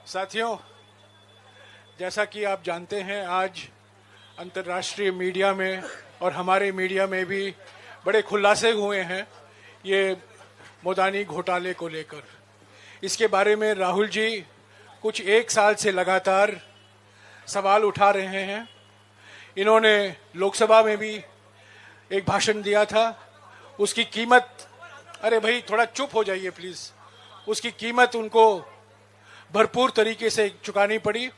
साथियों, जैसा कि आप जानते हैं, आज अंतर्राष्ट्रीय मीडिया में और हमारे मीडिया में भी बड़े खुलासे हुए हैं ये मोदानी घोटाले को लेकर। इसके बारे में राहुल जी कुछ एक साल से लगातार सवाल उठा रहे हैं। इन्होंने लोकसभा में भी एक भाषण दिया था। उसकी कीमत, अरे भाई थोड़ा चुप हो जाइए प्लीज, उसकी कीमत उनको भरपूर तरीके से चुकानी पड़ी।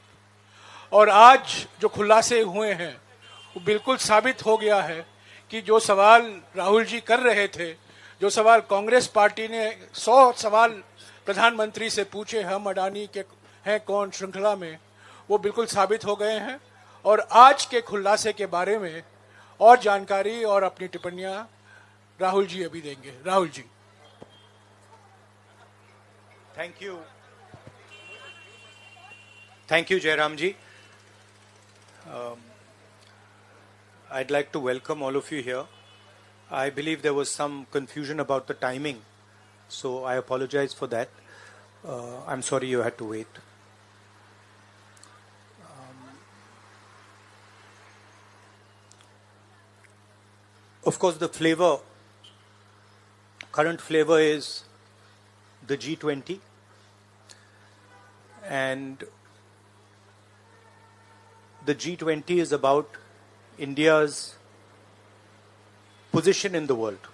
और आज जो खुलासे हुए हैं वो बिल्कुल साबित हो गया है कि जो सवाल राहुल जी कर रहे थे, जो सवाल कांग्रेस पार्टी ने 100 सवाल प्रधानमंत्री से पूछे हम अडानी के हैं कौन श्रृंखला में, वो बिल्कुल साबित हो गए हैं। और आज के खुलासे के बारे में और जानकारी और अपनी टिप्पणियां राहुल जी अभी देंगे। Rahul ji. Thank you, Jairam ji. I'd like to welcome all of you here. I believe there was some confusion about the timing, so I apologize for that. I'm sorry you had to wait. Of course, the current flavor is the G20, and the G20 is about India's position in the world.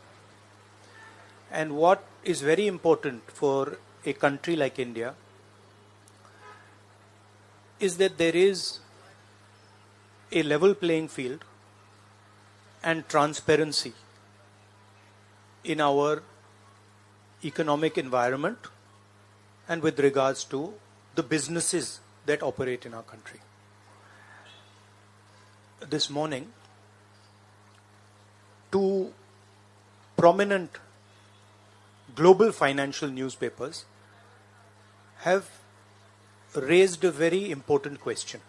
And what is very important for a country like India is that there is a level playing field and transparency in our economic environment and with regards to the businesses that operate in our country. This morning, two prominent global financial newspapers have raised a very important question.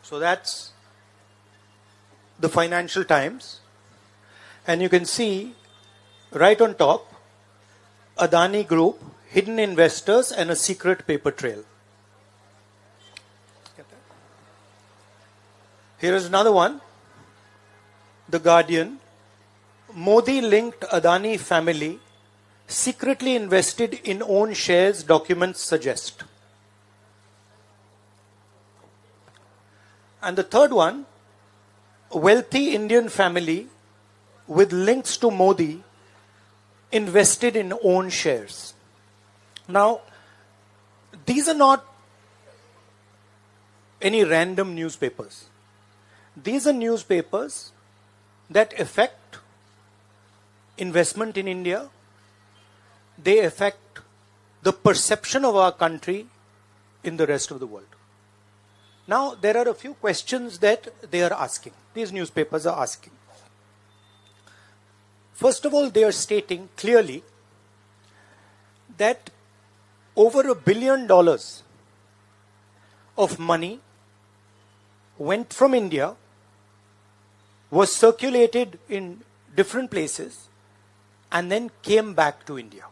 So that's the Financial Times, and you can see right on top, Adani Group, hidden investors and a secret paper trail. Here is another one, The Guardian. Modi linked Adani family, secretly invested in own shares, documents suggest. And the third one, wealthy Indian family with links to Modi invested in own shares. Now, these are not any random newspapers. These are newspapers that affect investment in India. They affect the perception of our country in the rest of the world. Now, there are a few questions that they are asking. These newspapers are asking. First of all, they are stating clearly that over $1 billion of money went from India, was circulated in different places, and then came back to India.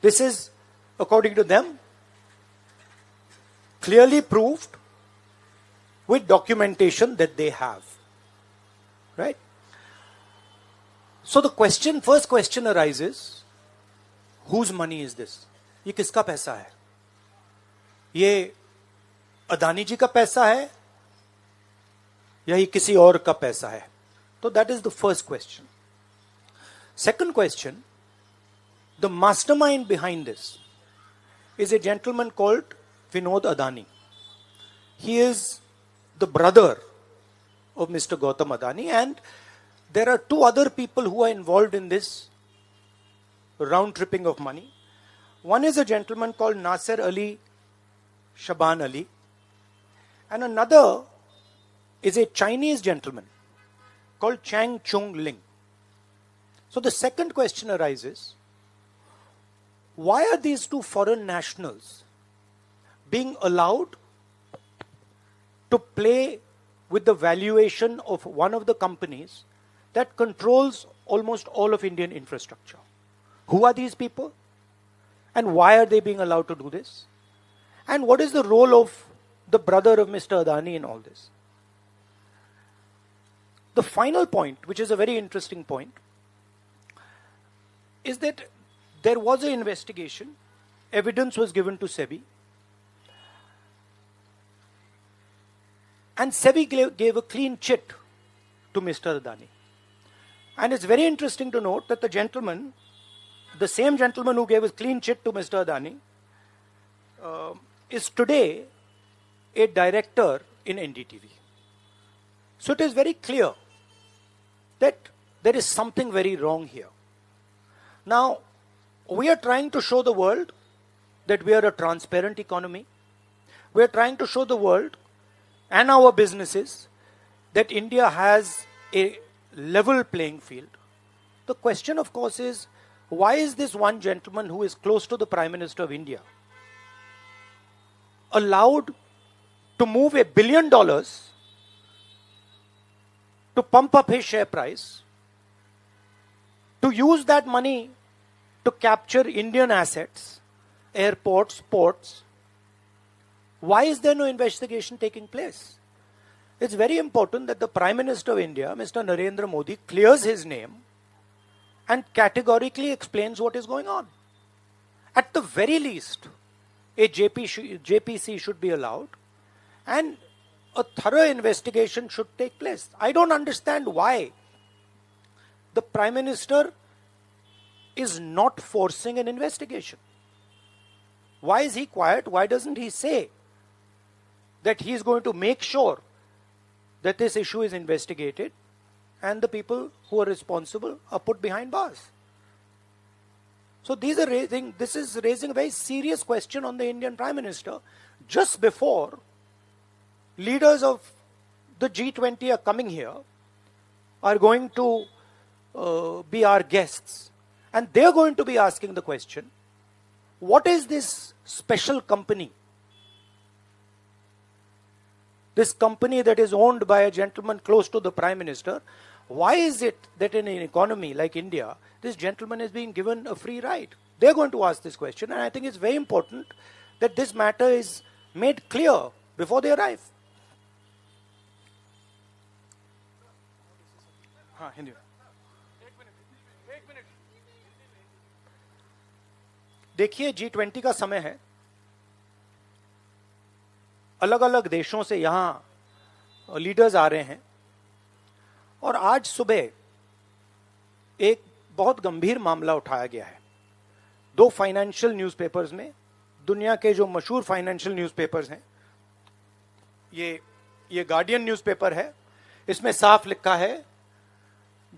This is, according to them, clearly proved with documentation that they have. Right? So the first question arises, whose money is this? ये किसका पैसा है? ये अदानी जी का पैसा है या ये किसी और का पैसा है? So that is the first question. Second question, the mastermind behind this is a gentleman called Vinod Adani. He is the brother of Mr. Gautam Adani, and there are two other people who are involved in this round tripping of money. One is a gentleman called Nasser Ali Shaban Ali, and another is a Chinese gentleman called Chang Chung Ling. So the second question arises, why are these two foreign nationals being allowed to play with the valuation of one of the companies that controls almost all of Indian infrastructure? Who are these people? And why are they being allowed to do this? And what is the role of the brother of Mr. Adani in all this? The final point, which is a very interesting point, is that there was an investigation, evidence was given to SEBI, and SEBI gave a clean chit to Mr. Adani. And it's very interesting to note that the same gentleman who gave a clean chit to Mr. Adani, is today a director in NDTV. So it is very clear that there is something very wrong here. Now, we are trying to show the world that we are a transparent economy. We are trying to show the world and our businesses that India has a level playing field. The question, of course, is why is this one gentleman who is close to the Prime Minister of India allowed to move $1 billion to pump up his share price, to use that money to capture Indian assets, airports, ports? Why is there no investigation taking place? It's very important that the Prime Minister of India, Mr. Narendra Modi, clears his name and categorically explains what is going on. At the very least, a JPC should be allowed and a thorough investigation should take place. I don't understand why the Prime Minister is not forcing an investigation. Why is he quiet? Why doesn't he say that he is going to make sure that this issue is investigated and the people who are responsible are put behind bars? So this is raising a very serious question on the Indian Prime Minister just before leaders of the G20 are coming here, are going to be our guests, and they're going to be asking the question, what is this special company? This company that is owned by a gentleman close to the Prime Minister, why is it that in an economy like India, this gentleman is being given a free ride? They're going to ask this question, and I think it's very important that this matter is made clear before they arrive. Hindi. देखिए, G20 का समय है, अलग अलग देशों से यहां leaders आ रहे हैं, और आज सुबह एक बहुत गंभीर मामला उठाया गया है. 2 फाइनेंशियल न्यूज़पेपर्स में, दुनिया के जो मशहूर फाइनेंशियल न्यूज़पेपर्स हैं, ये गार्डियन न्यूज़पेपर है, इसमें साफ लिखा है,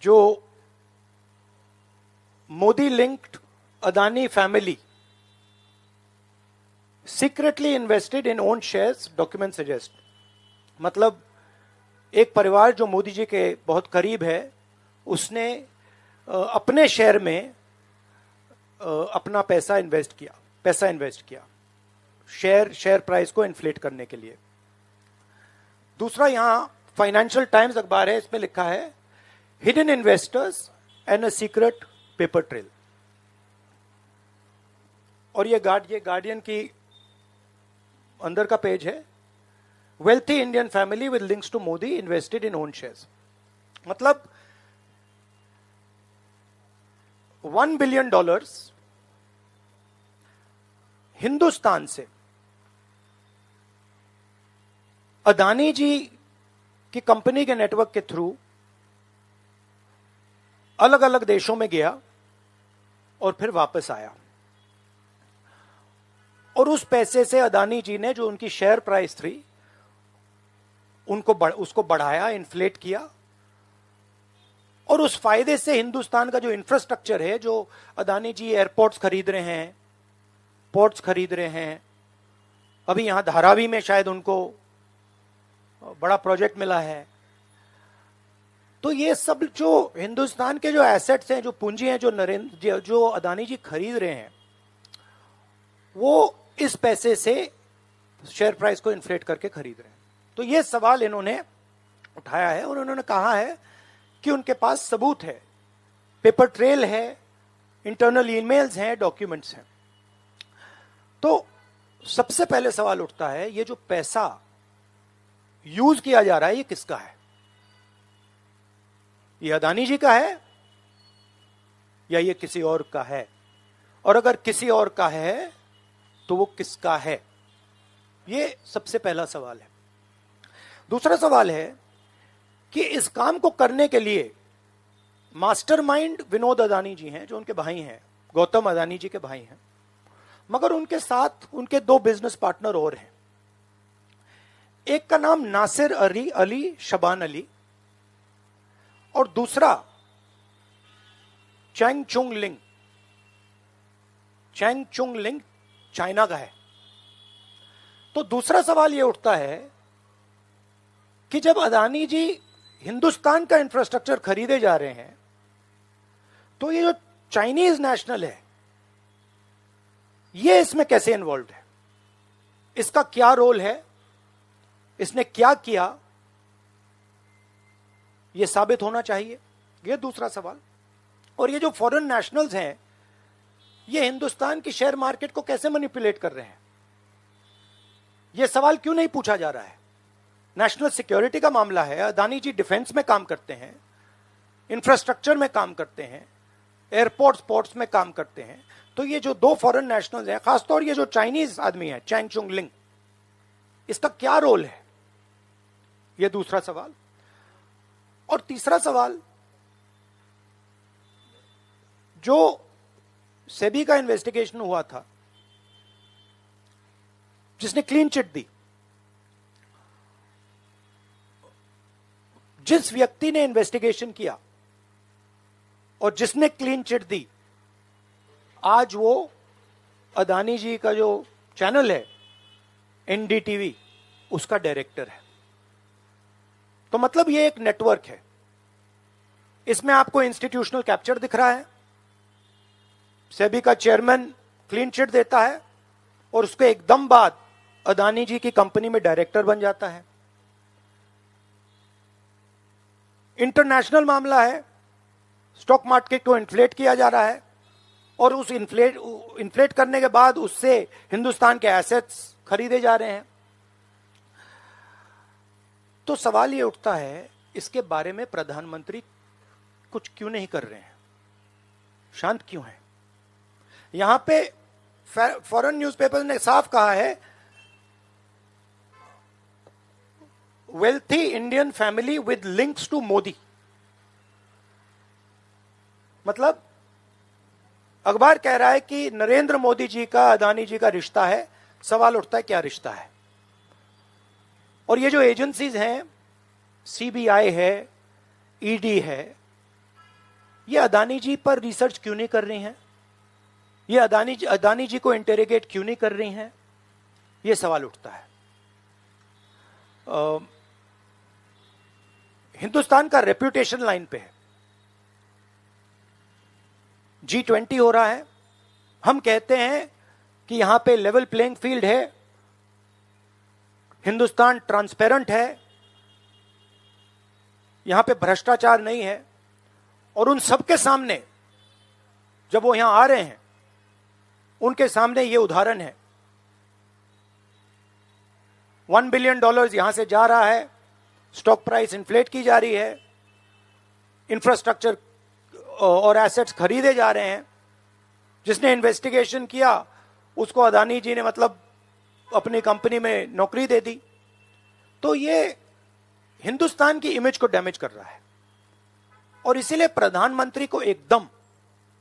जो Modi linked Adani family secretly invested in own shares, document suggest. मतलब एक परिवार जो मोदी जी के बहुत करीब है, उसने अपने शेयर में अपना पैसा इन्वेस्ट किया शेयर प्राइस को इन्फ्लेट करने के लिए. दूसरा, यहां फाइनेंशियल टाइम्स अखबार है, इसमें लिखा है hidden investors and a secret paper trail. और ये गार्डियन की अंदर का पेज है, wealthy Indian family with links to Modi invested in own shares. मतलब $1 बिलियन हिंदुस्तान से अदानी जी की कंपनी के नेटवर्क के थ्रू अलग अलग देशों में गया और फिर वापस आया. और उस पैसे से अदानी जी ने, जो उनकी शेयर प्राइस थी, उसको बढ़ाया, इन्फ्लेट किया, और उस फायदे से हिंदुस्तान का जो इंफ्रास्ट्रक्चर है, जो अदानी जी एयरपोर्ट्स खरीद रहे हैं, पोर्ट्स खरीद रहे हैं, अभी यहां धारावी में शायद उनको बड़ा प्रोजेक्ट मिला है, तो ये सब जो हिंदुस्तान के जो एसेट्स हैं, जो पूंजी हैं, जो अदानी जी खरीद रहे हैं, वो इस पैसे से शेयर प्राइस को इन्फ्लेट करके खरीद रहे हैं. तो ये सवाल इन्होंने उठाया है और उन्होंने कहा है कि उनके पास सबूत है, पेपर ट्रेल है, इंटरनल ईमेल्स हैं, डॉक्यूमेंट्स हैं. तो सबसे पहले सवाल उठता है, ये जो पैसा यूज किया जा रहा है ये किसका है? ये अदानी जी का है या ये किसी और का है? और अगर किसी और का है तो वो किसका है? ये सबसे पहला सवाल है। दूसरा सवाल है कि इस काम को करने के लिए मास्टरमाइंड विनोद अदानी जी हैं, जो उनके भाई हैं, गौतम अदानी जी के भाई हैं, मगर उनके साथ उनके दो बिजनेस पार्टनर और हैं। एक का नाम नासिर अली शबान अली और दूसरा चैंग चुंग लिंग। चैंग चुंग लिंग चाइना का है। तो दूसरा सवाल यह उठता है कि जब अदानी जी हिंदुस्तान का इंफ्रास्ट्रक्चर खरीदे जा रहे हैं तो ये जो चाइनीज नेशनल है ये इसमें कैसे इन्वॉल्व है? इसका क्या रोल है? इसने क्या किया? यह साबित होना चाहिए। यह दूसरा सवाल। और ये जो फॉरेन नेशनल्स हैं ये हिंदुस्तान की शेयर मार्केट को कैसे मैनिपुलेट कर रहे हैं? यह सवाल क्यों नहीं पूछा जा रहा है? नेशनल सिक्योरिटी का मामला है। अदानी जी डिफेंस में काम करते हैं, इंफ्रास्ट्रक्चर में काम करते हैं, एयरपोर्ट्स पोर्ट्स में काम करते हैं। तो ये जो दो फॉरेन नेशनल्स हैं, खासतौर ये जो चाइनीज आदमी है चैंग चुंग लिंग, इसका क्या रोल है? यह दूसरा सवाल। और तीसरा सवाल, जो सेबी का इन्वेस्टिगेशन हुआ था जिसने क्लीन चिट दी, जिस व्यक्ति ने इन्वेस्टिगेशन किया और जिसने क्लीन चिट दी, आज वो अदानी जी का जो चैनल है एनडीटीवी, उसका डायरेक्टर है। तो मतलब ये एक नेटवर्क है। इसमें आपको इंस्टीट्यूशनल कैप्चर दिख रहा है। सेबी का चेयरमैन क्लीन चिट देता है और उसके एकदम बाद अदानी जी की कंपनी में डायरेक्टर बन जाता है। इंटरनेशनल मामला है। स्टॉक मार्केट को इन्फ्लेट किया जा रहा है और उस इन्फ्लेट करने के बाद उससे हिंदुस्तान के एसेट्स खरीदे जा रहे हैं। तो सवाल ये उठता है, इसके बारे में प्रधानमंत्री कुछ क्यों नहीं कर रहे हैं? शांत क्यों है? यहां पे फॉरेन न्यूज़पेपर ने साफ कहा है, wealthy Indian family with links to Modi. मतलब अखबार कह रहा है कि नरेंद्र मोदी जी का अदानी जी का रिश्ता है। सवाल उठता है क्या रिश्ता है? और ये जो एजेंसीज हैं, सीबीआई है, ईडी है, ये अदानी जी पर रिसर्च क्यों नहीं कर रही हैं? ये अदानी जी को इंटेरोगेट क्यों नहीं कर रही हैं? ये सवाल उठता है। हिंदुस्तान का रेप्यूटेशन लाइन पे है। G20 हो रहा है। हम कहते हैं कि यहां पे लेवल प्लेइंग फील्ड है, हिंदुस्तान ट्रांसपेरेंट है, यहां पे भ्रष्टाचार नहीं है। और उन सबके सामने जब वो यहां आ रहे हैं, उनके सामने ये उदाहरण है। $1 बिलियन यहां से जा रहा है, स्टॉक प्राइस इन्फ्लेट की जा रही है, इंफ्रास्ट्रक्चर और एसेट्स खरीदे जा रहे हैं। जिसने इन्वेस्टिगेशन किया उसको अदानी जी ने मतलब अपनी कंपनी में नौकरी दे दी। तो ये हिंदुस्तान की इमेज को डैमेज कर रहा है और इसीलिए प्रधानमंत्री को एकदम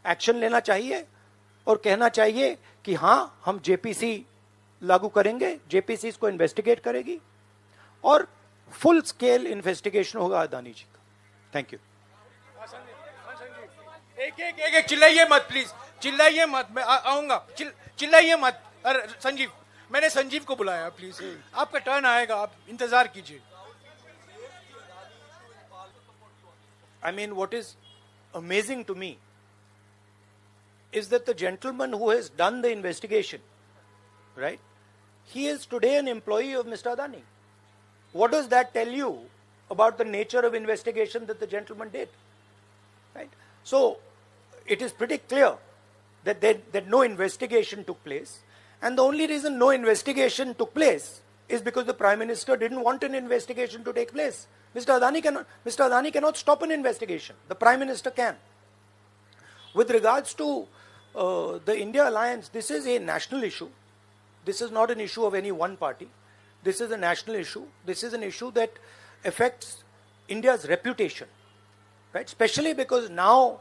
एक्शन लेना चाहिए और कहना चाहिए कि हां, हम जेपीसी लागू करेंगे, जेपीसी इसको इन्वेस्टिगेट करेगी और फुल स्केल इन्वेस्टिगेशन होगा अदानी जी का। Thank you. एक चिल्लाइए मत प्लीज, चिल्लाइए मत, मैं आऊंगा। चिल्लाइए मत। अरे संजीव, मैंने संजीव को बुलाया, प्लीज आपका टर्न आएगा, आप इंतजार कीजिए। I mean, what is amazing to me is that the gentleman who has done the investigation, right, he is today an employee of Mr. Adani. What does that tell you about the nature of investigation that the gentleman did? Right? So, it is pretty clear that no investigation took place. And the only reason no investigation took place is because the Prime Minister didn't want an investigation to take place. Mr. Adani cannot stop an investigation. The Prime Minister can. With regards to the India alliance, this is a national issue. This is not an issue of any one party. This is a national issue. This is an issue that affects India's reputation, right? Especially because now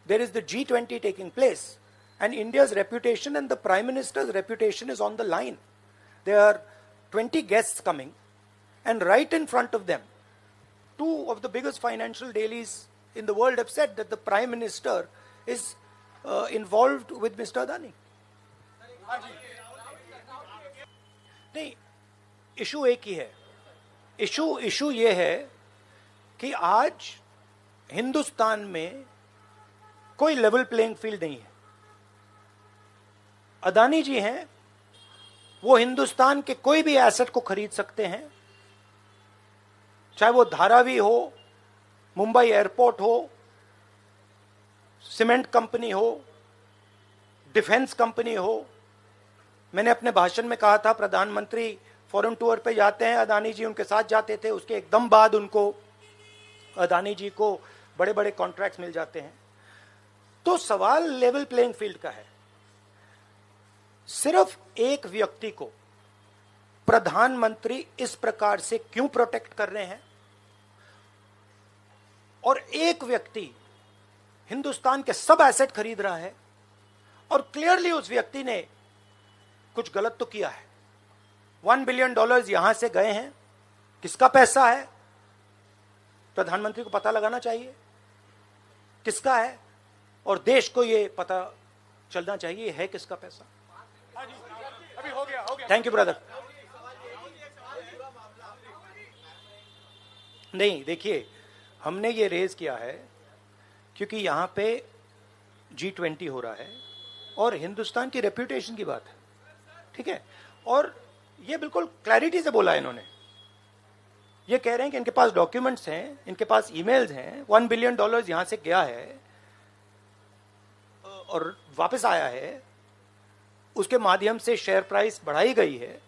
there is the G20 taking place, and India's reputation and the Prime Minister's reputation is on the line. There are 20 guests coming, and right in front of them, two of the biggest financial dailies in the world have said that the Prime Minister is involved with Mr. Adani. नहीं, issue एक ही है. Issue ये है कि आज हिंदुस्तान में कोई level playing field नहीं है. अदानी जी हैं, वो हिंदुस्तान के कोई भी एसेट को खरीद सकते हैं, चाहे वो धारावी हो, मुंबई एयरपोर्ट हो, सीमेंट कंपनी हो, डिफेंस कंपनी हो. मैंने अपने भाषण में कहा था प्रधानमंत्री फॉरेन टूर पे जाते हैं, अदानी जी उनके साथ जाते थे, उसके एकदम बाद उनको अदानी जी को बड़े बड़े कॉन्ट्रैक्ट्स मिल जाते हैं. तो सवाल लेवल प्लेइंग फील्ड का है. सिर्फ एक व्यक्ति को प्रधानमंत्री इस प्रकार से क्यों प्रोटेक्ट कर रहे हैं, और एक व्यक्ति हिंदुस्तान के सब एसेट खरीद रहा है, और क्लियरली उस व्यक्ति ने कुछ गलत तो किया है. $1 बिलियन यहां से गए हैं, किसका पैसा है? प्रधानमंत्री को पता लगाना चाहिए किसका है, और देश को यह पता चलना चाहिए है किसका पैसा. अभी हो गया. Thank you brother. नहीं, देखिए, हमने ये रेज किया है क्योंकि यहां पे G20 हो रहा है और हिंदुस्तान की रेप्यूटेशन की बात है, ठीक है. और ये बिल्कुल क्लैरिटी से बोला है इन्होंने. ये कह रहे हैं कि इनके पास डॉक्यूमेंट्स हैं, इनके पास ईमेल्स हैं, $1 बिलियन यहां से गया है और वापस आया है, उसके माध्यम से शेयर प्राइस बढ़ाई गई है,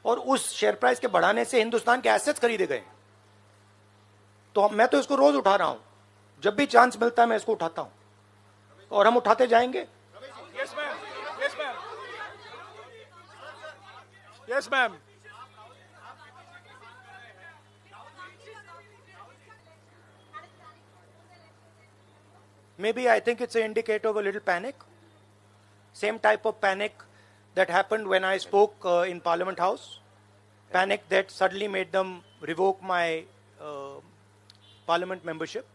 और उस शेयर प्राइस के बढ़ाने से हिंदुस्तान के एसेट्स खरीदे गए. तो मैं तो इसको रोज उठा रहा हूं, जब भी चांस मिलता है मैं इसको उठाता हूं, और हम उठाते जाएंगे. Yes ma'am. Yes ma'am. Maybe I think it's an indicator of a little panic. Same type of panic that happened when I spoke in Parliament House. Panic that suddenly made them revoke my Parliament membership.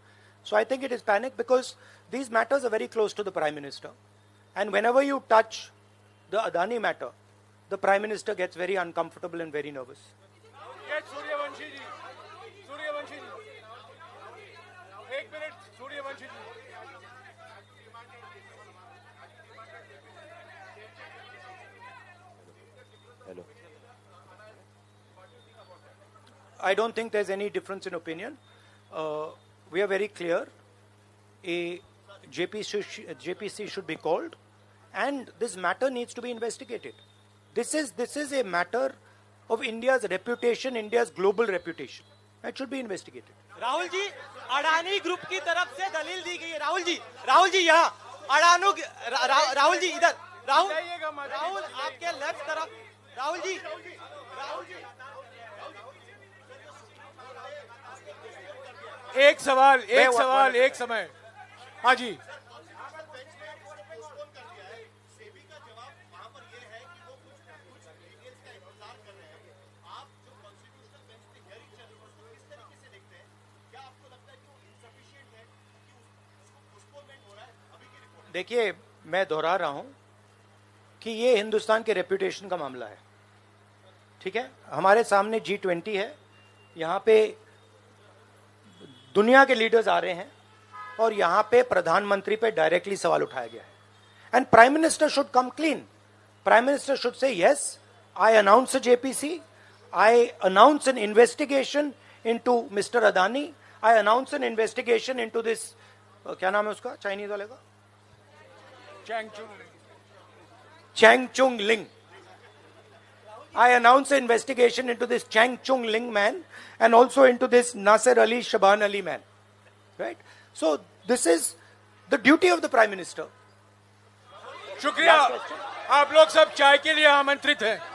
So I think it is panic because these matters are very close to the Prime Minister. And whenever you touch the Adani matter, the Prime Minister gets very uncomfortable and very nervous. Yes, Suryavanshi ji. Suryavanshi ji. 1 minute, Suryavanshi ji. Hello. I don't think there's any difference in opinion. We are very clear. A JPC should be called, and this matter needs to be investigated. This is a matter of India's reputation, India's global reputation. It should be investigated. Rahul ji, Adani group की तरफ से दलील दी गई है. राहुल जी यहाँ अडानी, राहुल जी इधर, राहुल आपके left तरफ, राहुल जी. एक सवाल एक समय. हाँ जी. देखिए, मैं दोहरा रहा हूं कि ये हिंदुस्तान के रेप्यूटेशन का मामला है, ठीक है. हमारे सामने G20 है, यहां पे दुनिया के लीडर्स आ रहे हैं, और यहां पे प्रधानमंत्री पे डायरेक्टली सवाल उठाया गया है. And prime minister should come clean. Prime minister should say yes, I announce a JPC, I announce N investigation into mister Adani, I announce N investigation into this, क्या नाम है उसका चाइनीज वाले का, चैंग चुंग लिंग. I announce an investigation into this Chang Chung Ling man and also into this Nasser Ali Shaban Ali man. Right? So this is the duty of the Prime Minister. शुक्रिया, आप लोग सब चाय के लिए आमंत्रित हैं.